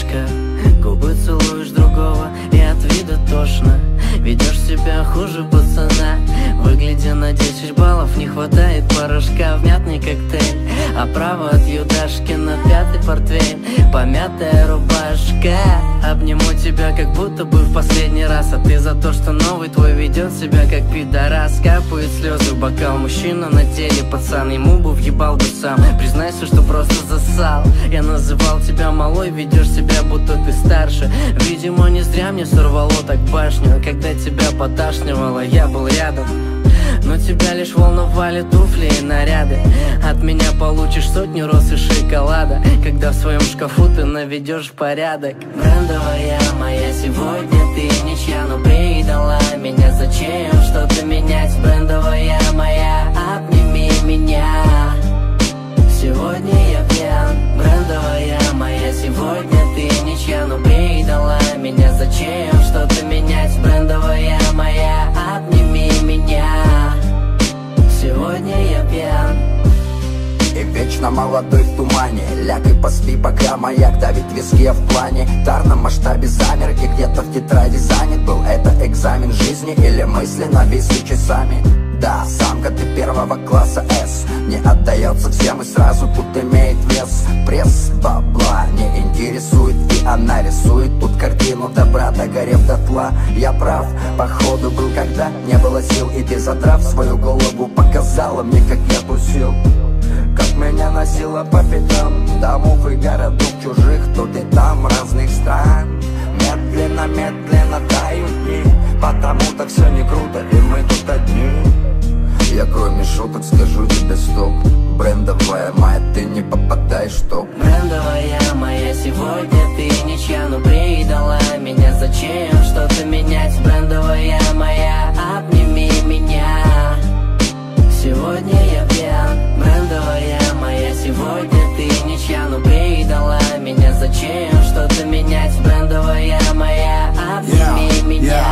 пирожка, губы целуешь другого, и от вида тошно. Ведешь себя хуже пацана, выглядя на 10 баллов, не хватает порошка в мятный коктейль. А право от Юдашкина 5-й портвейн, помятая рубашка. Обниму тебя, как будто бы в последний раз, а ты за то, что новый твой ведет себя как пидорас. Капают слезы в бокал, мужчина на деле пацан, ему бы въебал бы сам. Признайся, что просто засал. Я называл тебя малой, ведешь себя, будто ты старше. Видимо, не зря мне сорвало так башню. Когда тебя поташнивало, я был рядом, но тебя лишь волновали туфли и наряды. От меня получишь сотню роз и шоколада, когда в своем шкафу ты наведешь порядок. Брендовая моя, сегодня ты ничья, но предала меня. Зачем что-то менять? Брендовая моя, обними меня. Сегодня я пьян. Брендовая моя, сегодня ты ничья, но предала меня. Зачем что-то менять? Брендовая моя, обними меня. Сегодня я пьян. И вечно молодой в тумане, ляг и поспи, пока маяк давит виски в плане. В тарном масштабе замер и где-то в тетради занят. Был это экзамен жизни или мысли нависли часами? Да, самка ты первого класса С, не отдается всем и сразу тут имеет вес. Пресс бабла не интересует, и она рисует тут картину добра, догорев дотла. Я прав, походу был, когда не было сил, и ты, задрав свою голову, показала мне, как я тусил. Как меня носило по пятам домов и городов чужих, тут и там разных стран. Медленно, медленно тают дни, потому-то все не круто, и мы тут одни. Я кроме шуток скажу тебе стоп. Брендовая моя, ты не попадаешь в топ. Брендовая моя, сегодня ты ничья, но предала меня. Зачем что-то менять? Брендовая моя, обними меня. Сегодня я пьян. Брендовая моя, сегодня ты ничья, но предала меня. Зачем что-то менять? Брендовая моя, обними меня.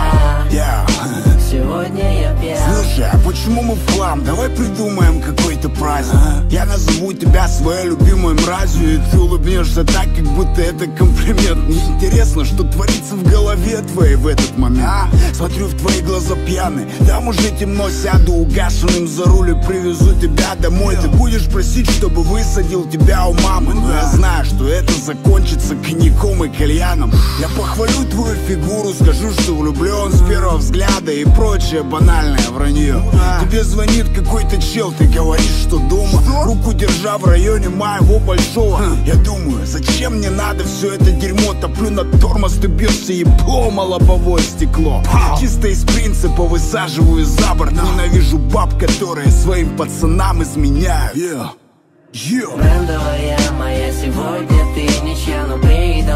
Сегодня я пьян. Слушай, а почему мы в хлам? Давай придумаем какой-то праздник. Я назову тебя своей любимой мразью, и ты улыбнешься так, как будто это комплимент. Мне интересно, что творится в голове твоей в этот момент. Смотрю в твои глаза пьяные, там уже темно, сяду угашенным за руль и привезу тебя домой. Ты будешь просить, чтобы высадил тебя у мамы, но я знаю, что это закончится коньяком и кальяном. Я похвалю твою фигуру, скажу, что влюблен с первого взгляда и прочее банальное вранье. Тебе звонит какой-то чел, ты говоришь, что дома, руку держа в районе моего большого. Я думаю, зачем мне надо все это дерьмо? Топлю на тормоз, ты бьешься еблом о лобовое стекло. Чисто из принципа высаживаю за борт. Ненавижу баб, которые своим пацанам изменяют. Брендовая моя, сегодня ты ничья, но предала